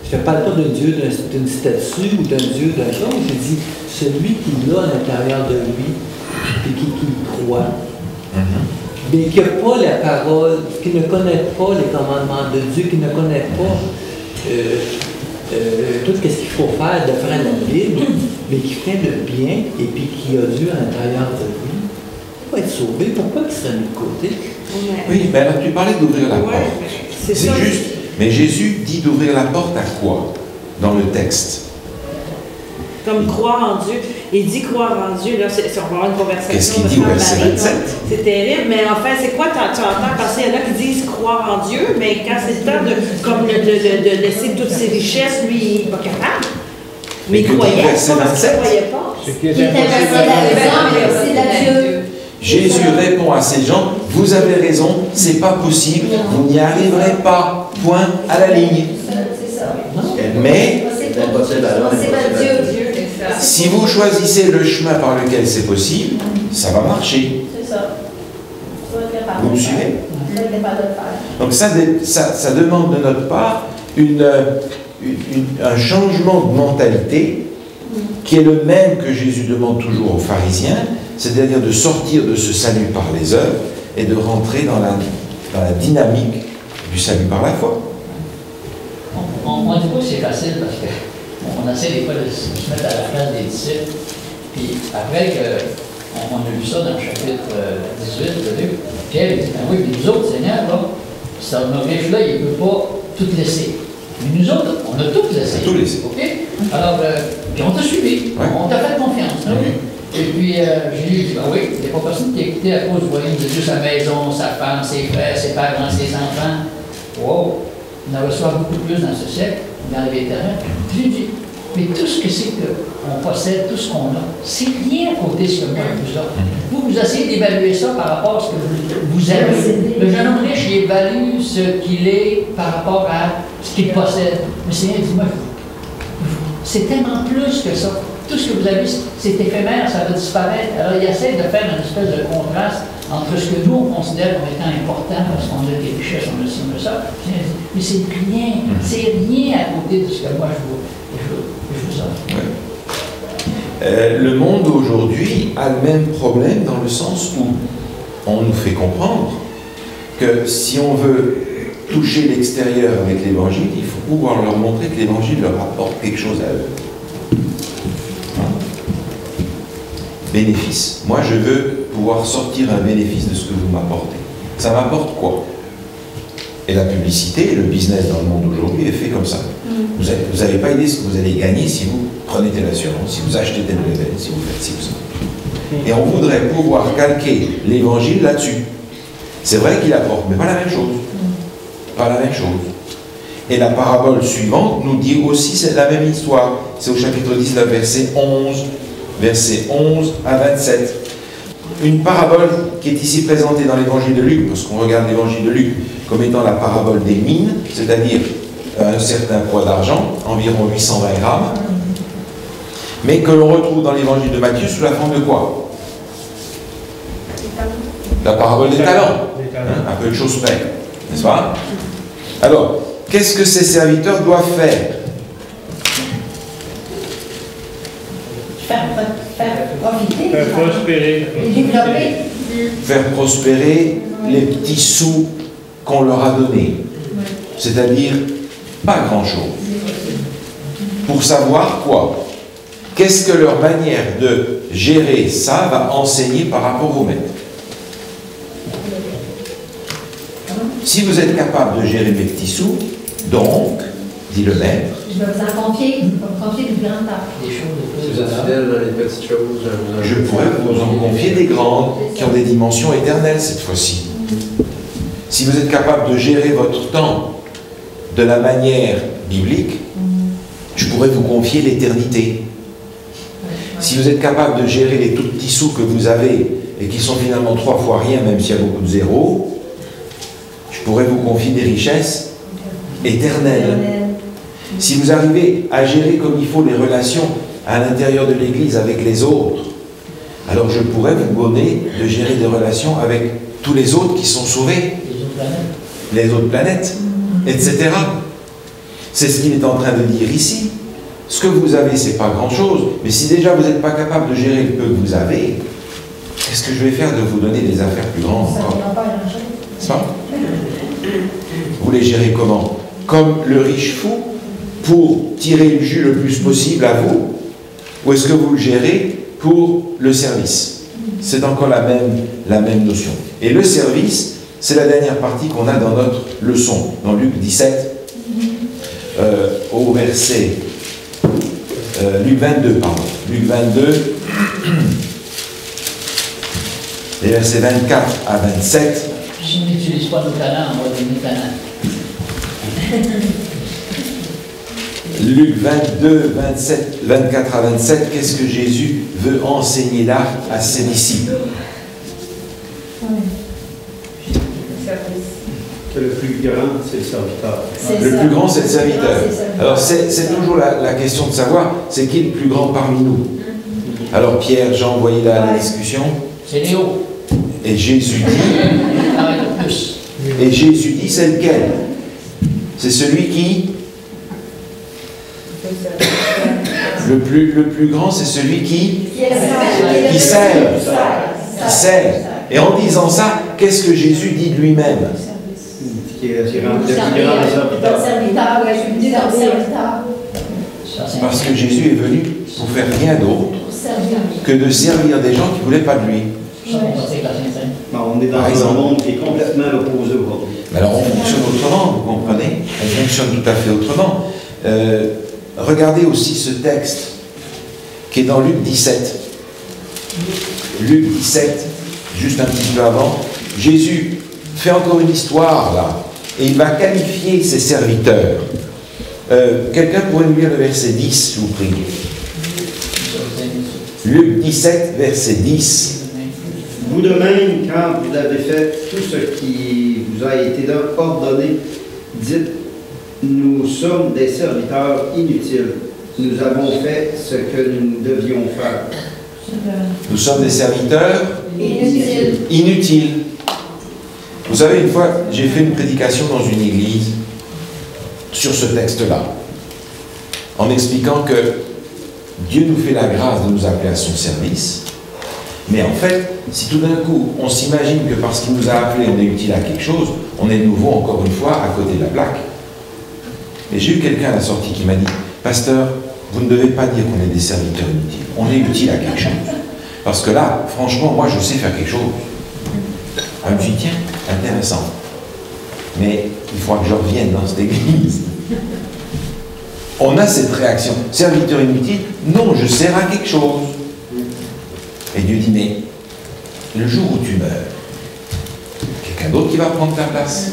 je ne parle pas d'un Dieu, d'une statue ou d'un Dieu d'un chose, je dis celui qui l'a à l'intérieur de lui, et qui croit. Mais qui n'a pas la parole, qui ne connaît pas les commandements de Dieu, qui ne connaît pas tout ce qu'il faut faire d'après la Bible, mais qui fait le bien et puis qui a Dieu à l'intérieur de lui, il va être sauvé. Pourquoi il serait mis de côté? Oui, mais alors tu parlais d'ouvrir la porte. C'est juste. Mais Jésus dit d'ouvrir la porte à quoi dans le texte? Comme croire en Dieu. Il dit croire en Dieu, là, on va avoir une conversation. Qu'est-ce qu'il dit au verset 27? C'est terrible, mais en fait, c'est quoi tu entends passer? Il y en a qui disent croire en Dieu, mais quand c'est le temps de laisser toutes ses richesses, lui, il n'est pas capable. Mais il croyait, c'est pas parce qu'il ne croyait pas. Il était facile à Dieu. Jésus répond à ces gens, vous avez raison, c'est pas possible, vous n'y arriverez pas. Point à la ligne. C'est ça. Mais C'est pas Dieu. si vous choisissez le chemin par lequel c'est possible, ça va marcher. C'est ça. Vous me suivez? Donc Donc ça demande de notre part un changement de mentalité qui est le même que Jésus demande toujours aux pharisiens, c'est-à-dire de sortir de ce salut par les œuvres et de rentrer dans la dynamique du salut par la foi. On dit pas que c'est facile parce qu'on essaie des fois de se mettre à la place des disciples. Puis après qu'on a lu ça dans le chapitre 18 de Luc, Pierre dit, ben oui, mais nous autres, Seigneur, là, notre riche-là, il ne peut pas tout laisser. Mais nous autres, on a tout laissé. Tout laissé. OK? Alors, puis on t'a suivi. Ouais. On t'a fait confiance. Hein? Et puis, Jésus dit, ben oui, il n'y a pas personne qui a écouté à cause, vous voyez, de Dieu, sa maison, sa femme, ses frères, ses parents, ses enfants. Wow! On en reçoit beaucoup plus dans ce siècle, dans la vie éternelle. Puis je dis, mais tout ce que c'est qu'on possède, tout ce qu'on a, c'est rien à côté de ce que moi je vous offre. Vous essayez d'évaluer ça par rapport à ce que vous avez. Le jeune homme riche, il évalue ce qu'il est par rapport à ce qu'il possède. Mais Seigneur dit, moi, c'est tellement plus que ça. Tout ce que vous avez, c'est éphémère, ça va disparaître. Alors, il essaie de faire une espèce de contraste entre ce que nous, on considère comme étant important, parce qu'on a des richesses, on a ci, on a ça. Mais c'est rien à côté de ce que moi je vous offre. Ouais. Le monde aujourd'hui a le même problème dans le sens où on nous fait comprendre que si on veut toucher l'extérieur avec l'évangile, il faut pouvoir leur montrer que l'évangile leur apporte quelque chose à eux. Bénéfice. Moi, je veux pouvoir sortir un bénéfice de ce que vous m'apportez. Ça m'apporte quoi? Et la publicité et le business dans le monde aujourd'hui est fait comme ça. Vous n'avez pas idée ce que vous allez gagner si vous prenez telle assurance, si vous achetez tel level, si vous faites ci ou ça. Et on voudrait pouvoir calquer l'évangile là-dessus. C'est vrai qu'il apporte, mais pas la même chose. Pas la même chose. Et la parabole suivante nous dit aussi c'est la même histoire. C'est au chapitre 19, verset 11. Versets 11 à 27. Une parabole qui est ici présentée dans l'évangile de Luc, parce qu'on regarde l'évangile de Luc comme étant la parabole des mines, c'est-à-dire un certain poids d'argent, environ 820 grammes, mais que l'on retrouve dans l'évangile de Matthieu sous la forme de quoi? La parabole des talents, hein, un peu de choses près, n'est-ce pas? Alors, qu'est-ce que ces serviteurs doivent faire? Faire profiter. Faire prospérer. Et développer. Faire prospérer les petits sous qu'on leur a donnés. C'est-à-dire, pas grand-chose. Pour savoir quoi? Qu'est-ce que leur manière de gérer ça va enseigner par rapport au maître? Si vous êtes capable de gérer mes petits sous, donc, dit le maître, Je vais vous en confier du grand art. Si vous êtes fidèle dans les petites choses, je pourrais vous en confier des grandes qui ont des dimensions éternelles cette fois-ci. Si vous êtes capable de gérer votre temps de la manière biblique, je pourrais vous confier l'éternité. Si vous êtes capable de gérer les tout petits sous que vous avez et qui sont finalement 3 fois rien, même s'il y a beaucoup de zéros, je pourrais vous confier des richesses éternelles. Si vous arrivez à gérer comme il faut les relations à l'intérieur de l'Église avec les autres, alors je pourrais vous donner de gérer des relations avec tous les autres qui sont sauvés, les autres planètes, etc. C'est ce qu'il est en train de dire ici. Ce que vous avez, c'est pas grand-chose, mais si déjà vous n'êtes pas capable de gérer le peu que vous avez, qu'est-ce que je vais faire de vous donner des affaires plus grandes encore? Ça? Vous les gérez comment? Comme le riche fou, pour tirer le jus le plus possible à vous, ou est-ce que vous le gérez pour le service? C'est encore la même notion. Et le service, c'est la dernière partie qu'on a dans notre leçon, dans Luc 17, au verset... Luc 22, pardon. Luc 22, les versets 24 à 27. Si on n'utilise pas nos talents, on va devenir talents. Luc 22, 24 à 27, qu'est-ce que Jésus veut enseigner là à ses disciples? Que le plus grand, c'est le serviteur. Le plus grand, c'est le serviteur. Alors, c'est toujours la question de savoir, c'est qui le plus grand parmi nous? Alors, Pierre, Jean, voyez là la discussion. C'est Léo. Et Jésus dit... Et Jésus dit, c'est lequel? C'est celui qui... Le plus grand, c'est celui qui sert. Qui sert. Et en disant ça, qu'est-ce que Jésus dit de lui-même? Parce que Jésus est venu pour faire rien d'autre que de servir des gens qui ne voulaient pas de lui. On est dans un monde qui est complètement opposé aujourd'hui. Alors on fonctionne autrement, vous comprenez? On fonctionne tout à fait autrement. Regardez aussi ce texte qui est dans Luc 17. Luc 17, juste un petit peu avant, Jésus fait encore une histoire là, et il va qualifier ses serviteurs. Quelqu'un pourrait nous lire le verset 10, je vous prie. Luc 17, verset 10. Vous de même, quand vous avez fait tout ce qui vous a été ordonné, dites, nous sommes des serviteurs inutiles. Nous avons fait ce que nous devions faire. Nous sommes des serviteurs inutiles. Vous savez, une fois, j'ai fait une prédication dans une église sur ce texte-là, en expliquant que Dieu nous fait la grâce de nous appeler à son service, mais en fait, si tout d'un coup, on s'imagine que parce qu'il nous a appelés, on est utile à quelque chose, on est de nouveau, encore une fois, à côté de la plaque. Et j'ai eu quelqu'un à la sortie qui m'a dit, « Pasteur, vous ne devez pas dire qu'on est des serviteurs inutiles. On est utile à quelque chose. Parce que là, franchement, moi, je sais faire quelque chose. » Je me suis dit, tiens, intéressant. Mais il faudra que je revienne dans cette église. On a cette réaction. Serviteur inutile, non, je sers à quelque chose. Et Dieu dit, mais le jour où tu meurs, quelqu'un d'autre qui va prendre ta place.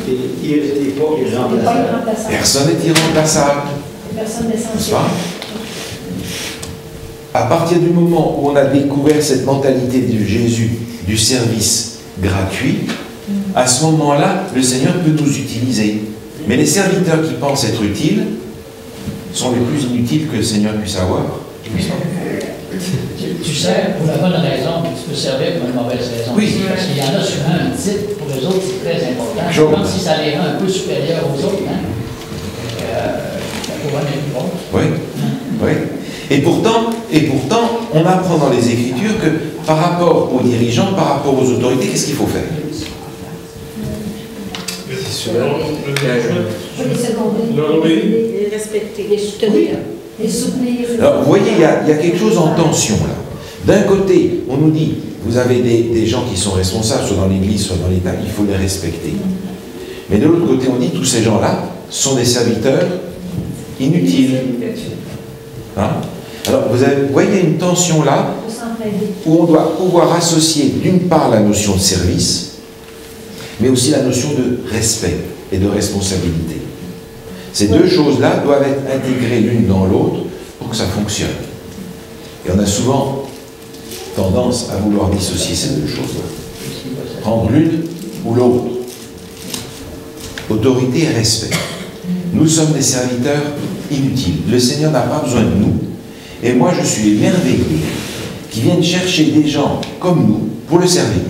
Il n'est pas irremplaçable. Personne n'est irremplaçable. Personne n'est À partir du moment où on a découvert cette mentalité de Jésus, du service gratuit, À ce moment-là, le Seigneur peut nous utiliser. Mais les serviteurs qui pensent être utiles sont les plus inutiles que le Seigneur puisse avoir. Tu sers pour la bonne raison, puis tu peux servir pour une mauvaise raison. Oui. Parce qu'il y en a souvent un titre, pour eux autres, c'est très important. Comme si ça les rend un peu supérieurs aux autres. Hein? La couronne est plus grosse. Oui, oui. Et pourtant, on apprend dans les Écritures que par rapport aux dirigeants, par rapport aux autorités, qu'est-ce qu'il faut faire? Les seconder. Les respecter, les soutenir. Les soutenir. Alors, vous voyez, il y a quelque chose en tension là. D'un côté, on nous dit, vous avez des gens qui sont responsables, soit dans l'Église, soit dans l'État, il faut les respecter. Mais de l'autre côté, on dit, tous ces gens-là sont des serviteurs inutiles. Hein? Alors, vous voyez, il y a une tension là, où on doit pouvoir associer d'une part la notion de service, mais aussi la notion de respect et de responsabilité. Ces deux choses-là doivent être intégrées l'une dans l'autre pour que ça fonctionne. Et on a souvent tendance à vouloir dissocier ces deux choses-là. Prendre l'une ou l'autre. Autorité et respect. Nous sommes des serviteurs inutiles. Le Seigneur n'a pas besoin de nous. Et moi, je suis émerveillé qu'ils viennent chercher des gens comme nous pour le servir.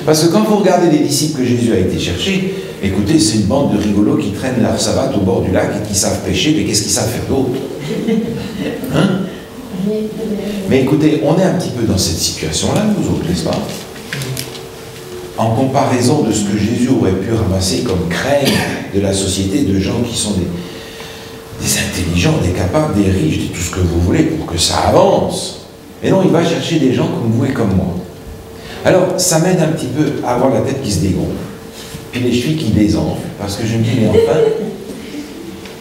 Parce que quand vous regardez les disciples que Jésus a été chercher, écoutez, c'est une bande de rigolos qui traînent leur savate au bord du lac et qui savent pêcher, mais qu'est-ce qu'ils savent faire d'autre? Hein? Mais écoutez, on est un petit peu dans cette situation-là, nous autres, n'est-ce pas? En comparaison de ce que Jésus aurait pu ramasser comme crème de la société, de gens qui sont des intelligents, des capables, des riches, tout ce que vous voulez pour que ça avance. Mais non, il va chercher des gens comme vous et comme moi. Alors, ça m'aide un petit peu à avoir la tête qui se dégonfle, puis les chevilles qui désenflent, parce que je me dis, mais enfin,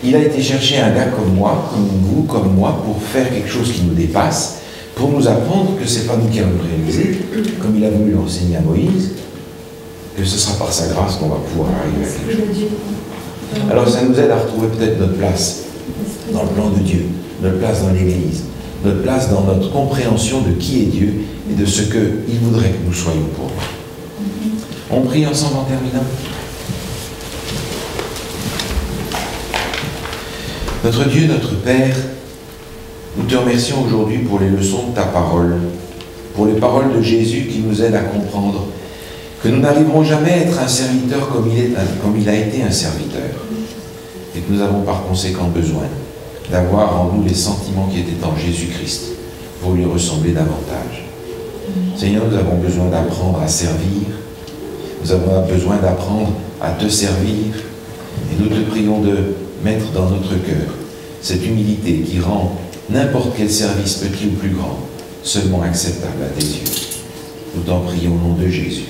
il a été chercher un gars comme moi, comme vous, comme moi, pour faire quelque chose qui nous dépasse, pour nous apprendre que ce n'est pas nous qui allons le réaliser, comme il a voulu l'enseigner à Moïse, que ce sera par sa grâce qu'on va pouvoir arriver à quelque chose. Alors, ça nous aide à retrouver peut-être notre place dans le plan de Dieu, notre place dans l'Église, notre place dans notre compréhension de qui est Dieu et de ce qu'il voudrait que nous soyons pour lui. On prie ensemble en terminant. Notre Dieu, notre Père, nous te remercions aujourd'hui pour les leçons de ta parole, pour les paroles de Jésus qui nous aident à comprendre que nous n'arriverons jamais à être un serviteur comme il a été un serviteur, et que nous avons par conséquent besoin d'avoir en nous les sentiments qui étaient en Jésus-Christ pour lui ressembler davantage. Seigneur, nous avons besoin d'apprendre à servir, nous avons besoin d'apprendre à te servir, et nous te prions de mettre dans notre cœur cette humilité qui rend n'importe quel service, petit ou plus grand, seulement acceptable à tes yeux. Nous t'en prions au nom de Jésus.